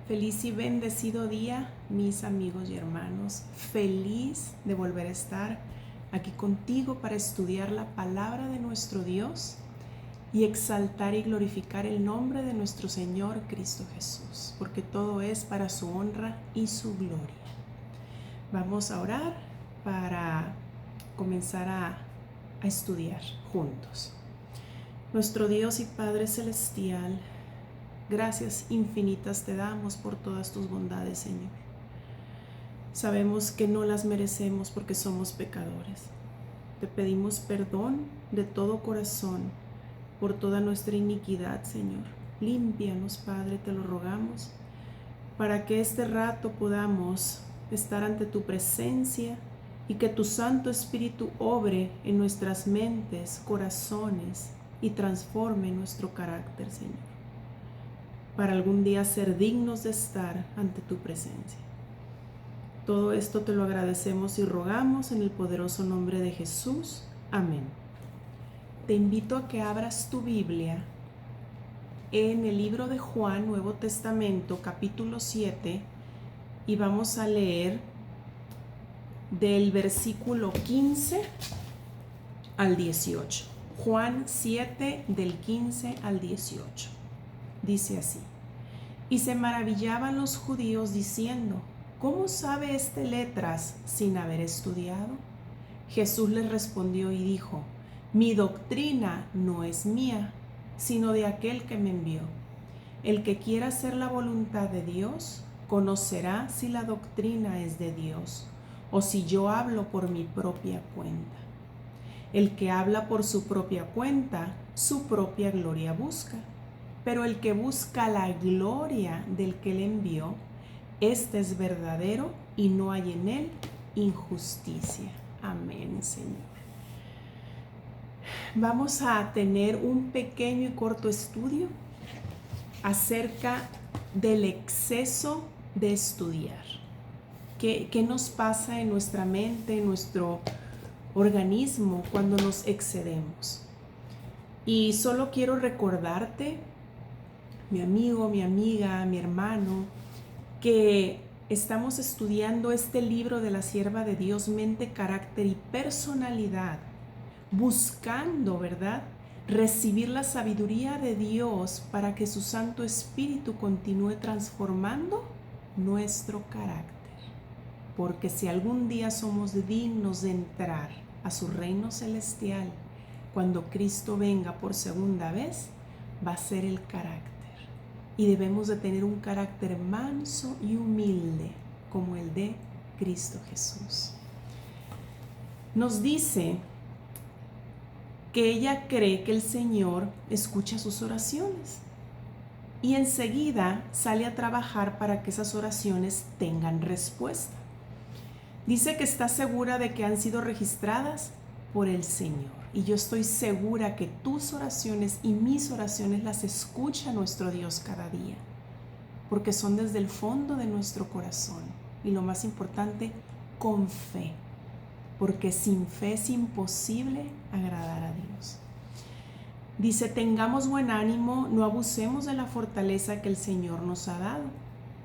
Feliz y bendecido día, mis amigos y hermanos. Feliz de volver a estar aquí contigo para estudiar la palabra de nuestro Dios y exaltar y glorificar el nombre de nuestro Señor Cristo Jesús, porque todo es para su honra y su gloria. Vamos a orar para comenzar a estudiar juntos. Nuestro Dios y Padre Celestial, gracias infinitas te damos por todas tus bondades, Señor. Sabemos que no las merecemos porque somos pecadores. Te pedimos perdón de todo corazón por toda nuestra iniquidad, Señor. Límpianos, Padre, te lo rogamos, para que este rato podamos estar ante tu presencia y que tu Santo Espíritu obre en nuestras mentes, corazones y transforme nuestro carácter, Señor, para algún día ser dignos de estar ante tu presencia. Todo esto te lo agradecemos y rogamos en el poderoso nombre de Jesús. Amén. Te invito a que abras tu Biblia en el libro de Juan, Nuevo Testamento, capítulo 7, y vamos a leer del versículo 15 al 18. Juan 7, del 15 al 18. Dice así: y se maravillaban los judíos diciendo: ¿cómo sabe este letras sin haber estudiado? Jesús les respondió y dijo: mi doctrina no es mía, sino de aquel que me envió. El que quiera hacer la voluntad de Dios, conocerá si la doctrina es de Dios, o si yo hablo por mi propia cuenta. El que habla por su propia cuenta, su propia gloria busca. Pero el que busca la gloria del que le envió, este es verdadero y no hay en él injusticia. Amén, Señor. Vamos a tener un pequeño y corto estudio acerca del exceso de estudiar. ¿Qué nos pasa en nuestra mente, en nuestro organismo cuando nos excedemos? Y solo quiero recordarte, mi amigo, mi amiga, mi hermano, que estamos estudiando este libro de la sierva de Dios, Mente, Carácter y Personalidad, buscando, ¿verdad?, recibir la sabiduría de Dios para que su Santo Espíritu continúe transformando nuestro carácter. Porque si algún día somos dignos de entrar a su reino celestial, cuando Cristo venga por segunda vez, va a ser el carácter. Y debemos de tener un carácter manso y humilde como el de Cristo Jesús. Nos dice que ella cree que el Señor escucha sus oraciones y enseguida sale a trabajar para que esas oraciones tengan respuesta. Dice que está segura de que han sido registradas por el Señor. Y yo estoy segura que tus oraciones y mis oraciones las escucha nuestro Dios cada día, porque son desde el fondo de nuestro corazón. Y lo más importante, con fe, porque sin fe es imposible agradar a Dios. Dice: tengamos buen ánimo, no abusemos de la fortaleza que el Señor nos ha dado.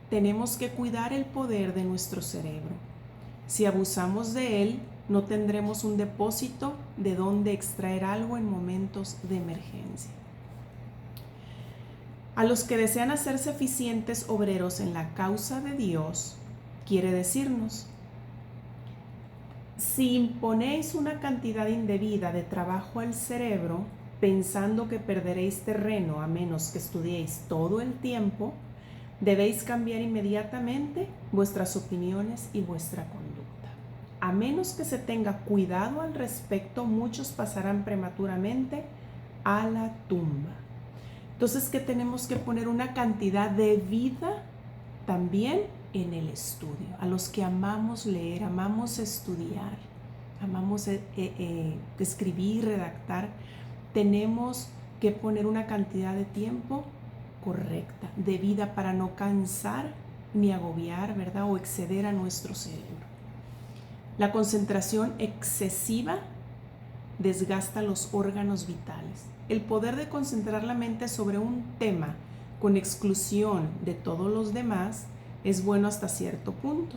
Tenemos que cuidar el poder de nuestro cerebro. Si abusamos de él, no tendremos un depósito de donde extraer algo en momentos de emergencia. A los que desean hacerse eficientes obreros en la causa de Dios, quiere decirnos: si imponéis una cantidad indebida de trabajo al cerebro, pensando que perderéis terreno a menos que estudiéis todo el tiempo, debéis cambiar inmediatamente vuestras opiniones y vuestra conducta. A menos que se tenga cuidado al respecto, muchos pasarán prematuramente a la tumba. Entonces, ¿qué tenemos que poner? Una cantidad de vida también en el estudio. A los que amamos leer, amamos estudiar, amamos escribir, redactar, tenemos que poner una cantidad de tiempo correcta, de vida, para no cansar ni agobiar, ¿verdad?, o exceder a nuestro cerebro. La concentración excesiva desgasta los órganos vitales. El poder de concentrar la mente sobre un tema con exclusión de todos los demás, es bueno hasta cierto punto.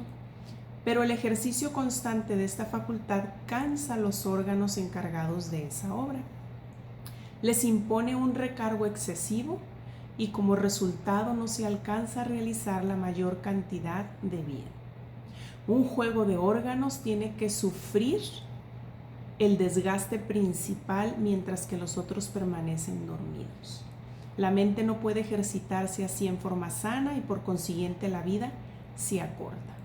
Pero el ejercicio constante de esta facultad cansa a los órganos encargados de esa obra. Les impone un recargo excesivo y como resultado no se alcanza a realizar la mayor cantidad de bien. Un juego de órganos tiene que sufrir el desgaste principal mientras que los otros permanecen dormidos. La mente no puede ejercitarse así en forma sana y por consiguiente la vida se acorta.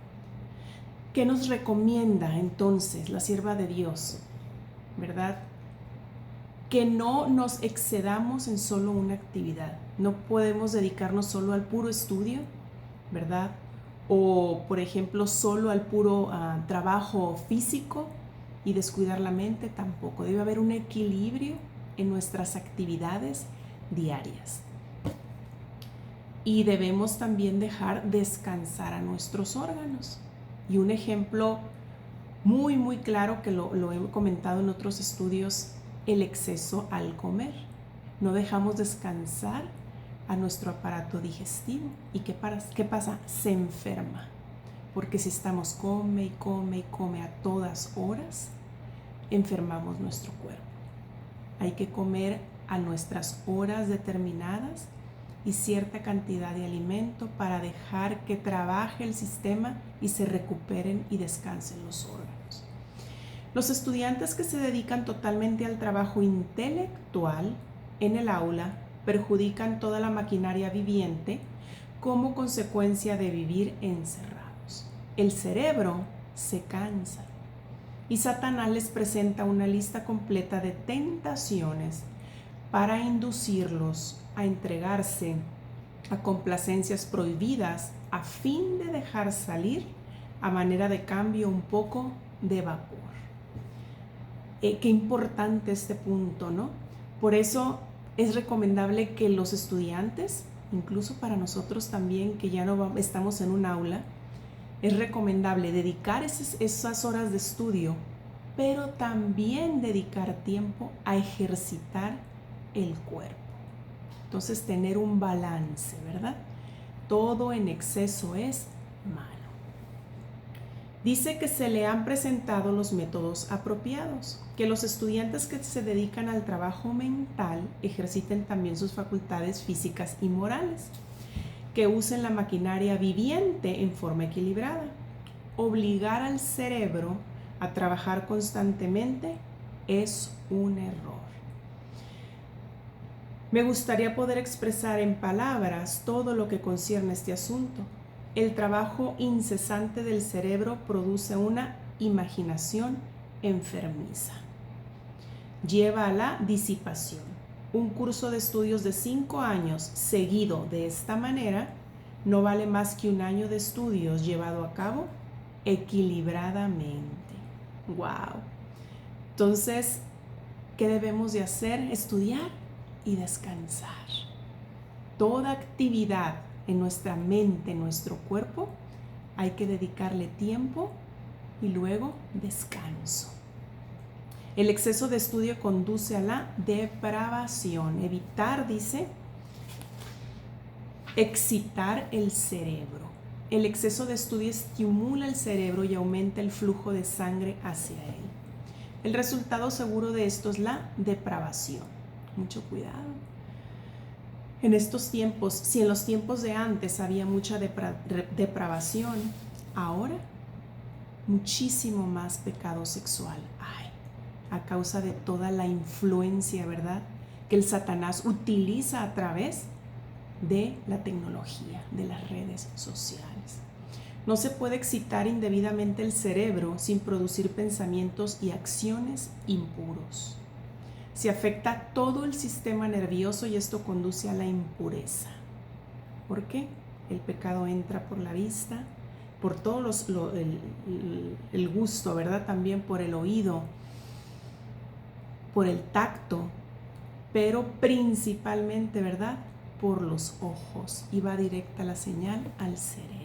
¿Qué nos recomienda entonces la sierva de Dios? ¿Verdad? Que no nos excedamos en solo una actividad. No podemos dedicarnos solo al puro estudio, ¿verdad? O, por ejemplo, solo al puro trabajo físico y descuidar la mente tampoco. Debe haber un equilibrio en nuestras actividades diarias. Y debemos también dejar descansar a nuestros órganos. Y un ejemplo muy, muy claro que lo he comentado en otros estudios, el exceso al comer. No dejamos descansar a nuestro aparato digestivo. ¿Y qué pasa? Se enferma. Porque si estamos come y come y come a todas horas, enfermamos nuestro cuerpo. Hay que comer a nuestras horas determinadas y cierta cantidad de alimento para dejar que trabaje el sistema y se recuperen y descansen los órganos. Los estudiantes que se dedican totalmente al trabajo intelectual en el aula perjudican toda la maquinaria viviente como consecuencia de vivir encerrados. El cerebro se cansa y Satanás les presenta una lista completa de tentaciones para inducirlos a entregarse a complacencias prohibidas a fin de dejar salir a manera de cambio un poco de vapor. Qué importante este punto, ¿no? Por eso es recomendable que los estudiantes, incluso para nosotros también que ya no estamos en un aula, es recomendable dedicar esas horas de estudio, pero también dedicar tiempo a ejercitar el cuerpo. Entonces tener un balance, ¿verdad? Todo en exceso es malo. Dice que se le han presentado los métodos apropiados, que los estudiantes que se dedican al trabajo mental ejerciten también sus facultades físicas y morales, que usen la maquinaria viviente en forma equilibrada. Obligar al cerebro a trabajar constantemente es un error. Me gustaría poder expresar en palabras todo lo que concierne a este asunto. El trabajo incesante del cerebro produce una imaginación enfermiza. Lleva a la disipación. Un curso de estudios de 5 años seguido de esta manera no vale más que un año de estudios llevado a cabo equilibradamente. ¡Wow! Entonces, ¿qué debemos de hacer? Estudiar y descansar. Toda actividad en nuestra mente, en nuestro cuerpo, hay que dedicarle tiempo y luego descanso. El exceso de estudio conduce a la depravación. Evitar, dice, excitar el cerebro. El exceso de estudio estimula el cerebro y aumenta el flujo de sangre hacia él. El resultado seguro de esto es la depravación. Mucho cuidado. En estos tiempos, si en los tiempos de antes había mucha depravación, ahora muchísimo más pecado sexual hay, a causa de toda la influencia, ¿verdad?, que el Satanás utiliza a través de la tecnología, de las redes sociales. No se puede excitar indebidamente el cerebro sin producir pensamientos y acciones impuros. Se afecta todo el sistema nervioso y esto conduce a la impureza. ¿Por qué? El pecado entra por la vista, por todo el gusto, ¿verdad? También por el oído, por el tacto, pero principalmente, ¿verdad?, por los ojos, y va directa la señal al cerebro.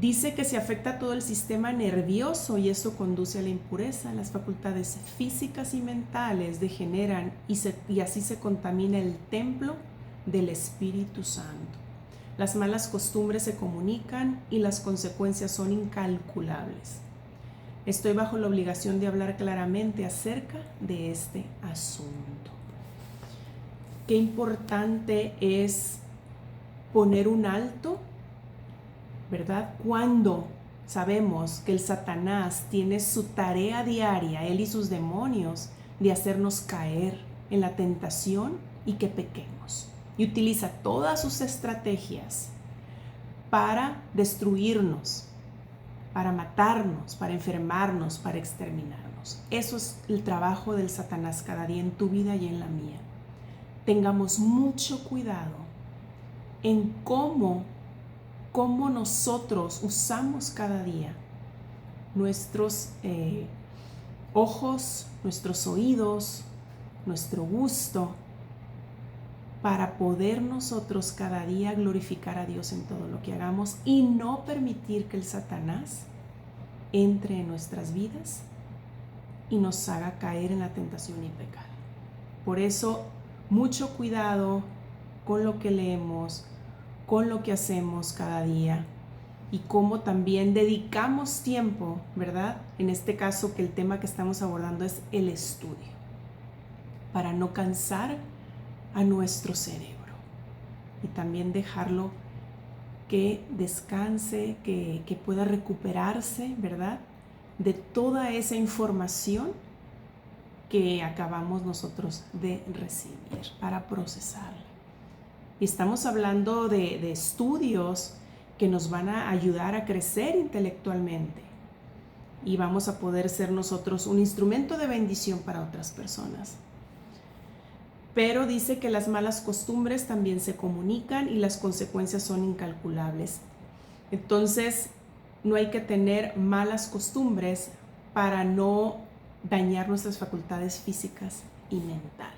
Dice que se afecta todo el sistema nervioso y eso conduce a la impureza. Las facultades físicas y mentales degeneran y así se contamina el templo del Espíritu Santo. Las malas costumbres se comunican y las consecuencias son incalculables. Estoy bajo la obligación de hablar claramente acerca de este asunto. Qué importante es poner un alto, ¿verdad? Cuando sabemos que el Satanás tiene su tarea diaria, él y sus demonios, de hacernos caer en la tentación y que pequemos. Y utiliza todas sus estrategias para destruirnos, para matarnos, para enfermarnos, para exterminarnos. Eso es el trabajo del Satanás cada día en tu vida y en la mía. Tengamos mucho cuidado en cómo nosotros usamos cada día nuestros ojos, nuestros oídos, nuestro gusto, para poder nosotros cada día glorificar a Dios en todo lo que hagamos y no permitir que el Satanás entre en nuestras vidas y nos haga caer en la tentación y pecar. Por eso, mucho cuidado con lo que leemos, con lo que hacemos cada día y cómo también dedicamos tiempo, ¿verdad? En este caso, que el tema que estamos abordando es el estudio, para no cansar a nuestro cerebro y también dejarlo que descanse, que pueda recuperarse, ¿verdad? De toda esa información que acabamos nosotros de recibir para procesarla. Y estamos hablando de estudios que nos van a ayudar a crecer intelectualmente y vamos a poder ser nosotros un instrumento de bendición para otras personas. Pero dice que las malas costumbres también se comunican y las consecuencias son incalculables. Entonces, no hay que tener malas costumbres para no dañar nuestras facultades físicas y mentales.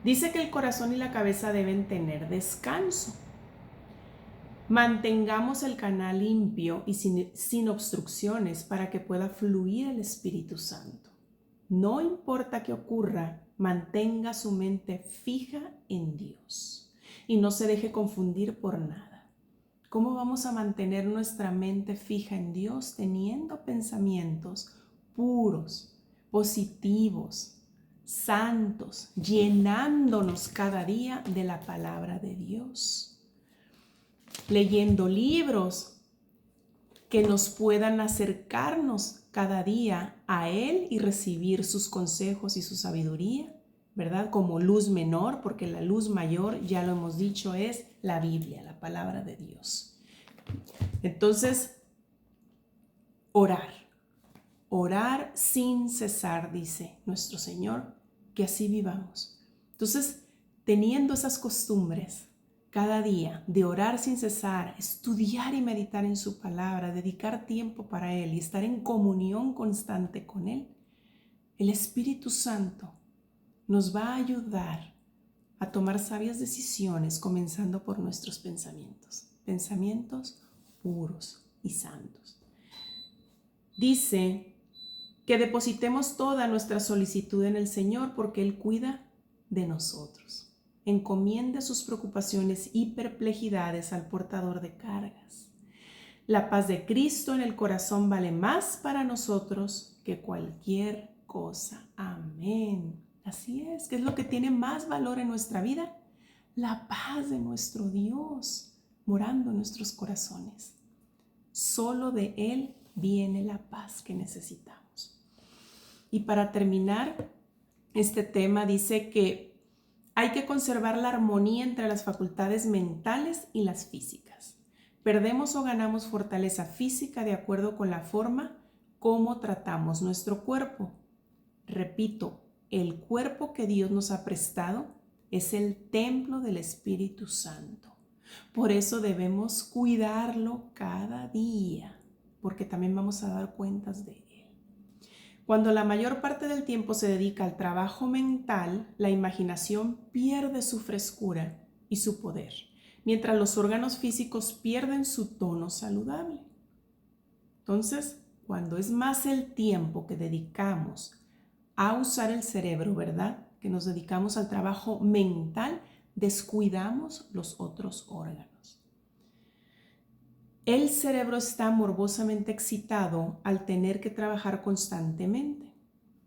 Dice que el corazón y la cabeza deben tener descanso. Mantengamos el canal limpio y sin obstrucciones para que pueda fluir el Espíritu Santo. No importa qué ocurra, mantenga su mente fija en Dios y no se deje confundir por nada. ¿Cómo vamos a mantener nuestra mente fija en Dios teniendo pensamientos puros, positivos, santos, llenándonos cada día de la palabra de Dios? Leyendo libros que nos puedan acercarnos cada día a Él y recibir sus consejos y su sabiduría, ¿verdad? Como luz menor, porque la luz mayor, ya lo hemos dicho, es la Biblia, la palabra de Dios. Entonces, orar sin cesar, dice nuestro Señor, que así vivamos. Entonces, teniendo esas costumbres cada día de orar sin cesar, estudiar y meditar en su palabra, dedicar tiempo para Él y estar en comunión constante con Él, el Espíritu Santo nos va a ayudar a tomar sabias decisiones, comenzando por nuestros pensamientos puros y santos. Dice que depositemos toda nuestra solicitud en el Señor porque Él cuida de nosotros. Encomiende sus preocupaciones y perplejidades al portador de cargas. La paz de Cristo en el corazón vale más para nosotros que cualquier cosa. Amén. Así es, ¿qué es lo que tiene más valor en nuestra vida? La paz de nuestro Dios morando en nuestros corazones. Solo de Él viene la paz que necesitamos. Y para terminar este tema dice que hay que conservar la armonía entre las facultades mentales y las físicas. Perdemos o ganamos fortaleza física de acuerdo con la forma como tratamos nuestro cuerpo. Repito, el cuerpo que Dios nos ha prestado es el templo del Espíritu Santo. Por eso debemos cuidarlo cada día, porque también vamos a dar cuentas de él. Cuando la mayor parte del tiempo se dedica al trabajo mental, la imaginación pierde su frescura y su poder, mientras los órganos físicos pierden su tono saludable. Entonces, cuando es más el tiempo que dedicamos a usar el cerebro, ¿verdad?, que nos dedicamos al trabajo mental, descuidamos los otros órganos. El cerebro está morbosamente excitado al tener que trabajar constantemente,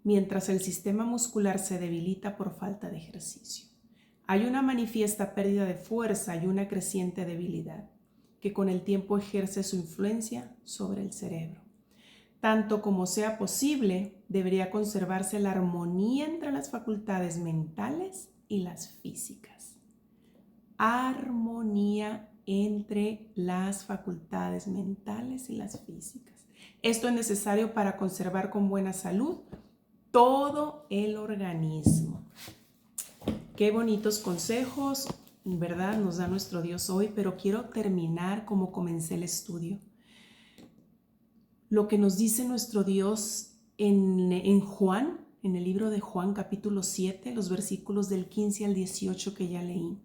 mientras el sistema muscular se debilita por falta de ejercicio. Hay una manifiesta pérdida de fuerza y una creciente debilidad, que con el tiempo ejerce su influencia sobre el cerebro. Tanto como sea posible, debería conservarse la armonía entre las facultades mentales y las físicas. Armonía entre las facultades mentales y las físicas. Esto es necesario para conservar con buena salud todo el organismo. Qué bonitos consejos, ¿verdad? Nos da nuestro Dios hoy, pero quiero terminar como comencé el estudio. Lo que nos dice nuestro Dios en Juan, en el libro de Juan, capítulo 7, los versículos del 15 al 18 que ya leí.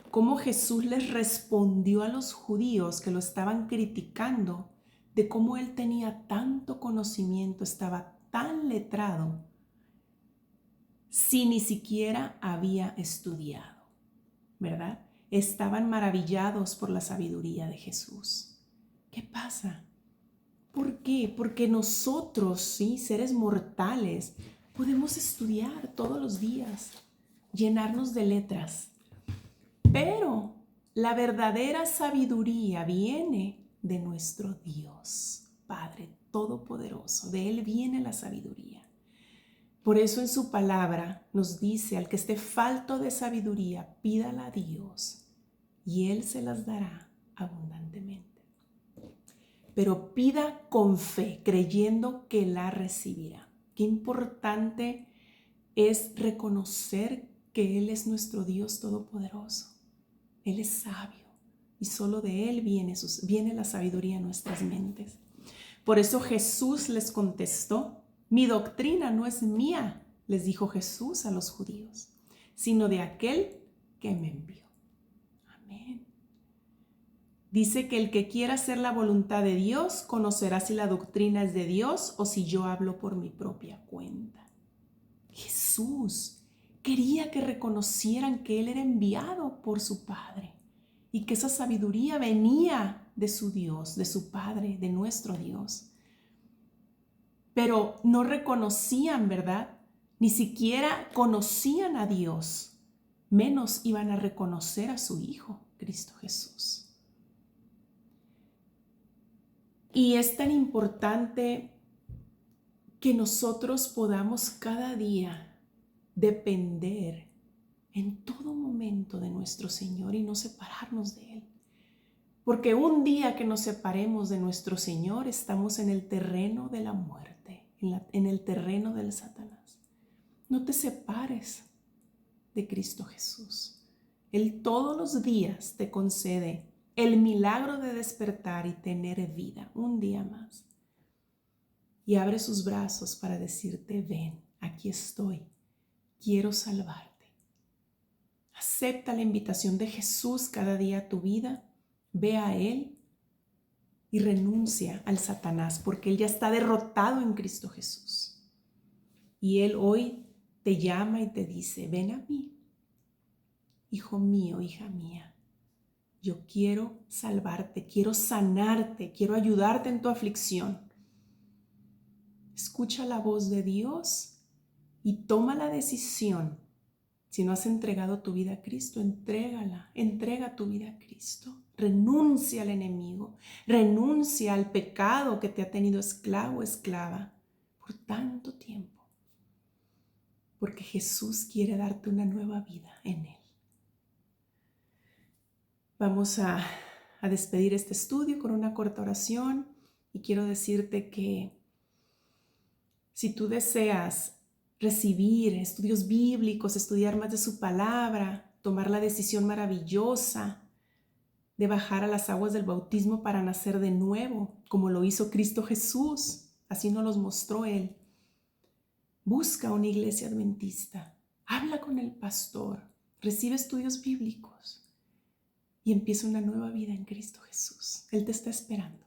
Cómo Jesús les respondió a los judíos que lo estaban criticando de cómo él tenía tanto conocimiento, estaba tan letrado, si ni siquiera había estudiado, ¿verdad? Estaban maravillados por la sabiduría de Jesús. ¿Qué pasa? ¿Por qué? Porque nosotros, ¿sí? Seres mortales, podemos estudiar todos los días, llenarnos de letras. Pero la verdadera sabiduría viene de nuestro Dios, Padre Todopoderoso. De Él viene la sabiduría. Por eso en su palabra nos dice, al que esté falto de sabiduría, pídala a Dios y Él se las dará abundantemente. Pero pida con fe, creyendo que la recibirá. Qué importante es reconocer que Él es nuestro Dios Todopoderoso. Él es sabio y solo de Él viene la sabiduría a nuestras mentes. Por eso Jesús les contestó, mi doctrina no es mía, les dijo Jesús a los judíos, sino de aquel que me envió. Amén. Dice que el que quiera hacer la voluntad de Dios conocerá si la doctrina es de Dios o si yo hablo por mi propia cuenta. Jesús quería que reconocieran que Él era enviado por su Padre y que esa sabiduría venía de su Dios, de su Padre, de nuestro Dios. Pero no reconocían, ¿verdad? Ni siquiera conocían a Dios, menos iban a reconocer a su Hijo, Cristo Jesús. Y es tan importante que nosotros podamos cada día depender en todo momento de nuestro Señor y no separarnos de Él. Porque un día que nos separemos de nuestro Señor, estamos en el terreno de la muerte, en el terreno del Satanás. No te separes de Cristo Jesús. Él todos los días te concede el milagro de despertar y tener vida un día más. Y abre sus brazos para decirte, ven, aquí estoy. Quiero salvarte. Acepta la invitación de Jesús cada día a tu vida. Ve a Él y renuncia al Satanás porque Él ya está derrotado en Cristo Jesús. Y Él hoy te llama y te dice, ven a mí, hijo mío, hija mía. Yo quiero salvarte, quiero sanarte, quiero ayudarte en tu aflicción. Escucha la voz de Dios y toma la decisión. Si no has entregado tu vida a Cristo, entrega tu vida a Cristo. Renuncia al enemigo, renuncia al pecado que te ha tenido esclavo, esclava por tanto tiempo. Porque Jesús quiere darte una nueva vida en Él. Vamos a despedir este estudio con una corta oración y quiero decirte que si tú deseas recibir estudios bíblicos, estudiar más de su palabra, tomar la decisión maravillosa de bajar a las aguas del bautismo para nacer de nuevo, como lo hizo Cristo Jesús, así nos los mostró Él. Busca una iglesia adventista, habla con el pastor, recibe estudios bíblicos y empieza una nueva vida en Cristo Jesús. Él te está esperando.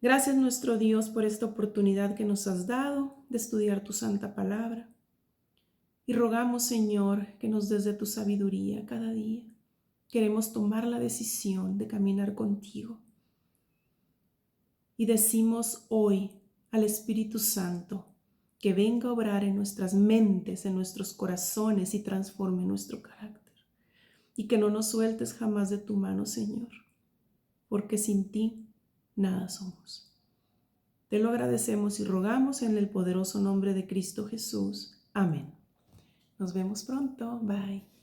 Gracias nuestro Dios por esta oportunidad que nos has dado de estudiar tu santa palabra. Y rogamos, Señor, que nos des de tu sabiduría cada día. Queremos tomar la decisión de caminar contigo. Y decimos hoy al Espíritu Santo que venga a obrar en nuestras mentes, en nuestros corazones y transforme nuestro carácter. Y que no nos sueltes jamás de tu mano, Señor, porque sin ti nada somos. Te lo agradecemos y rogamos en el poderoso nombre de Cristo Jesús. Amén. Nos vemos pronto. Bye.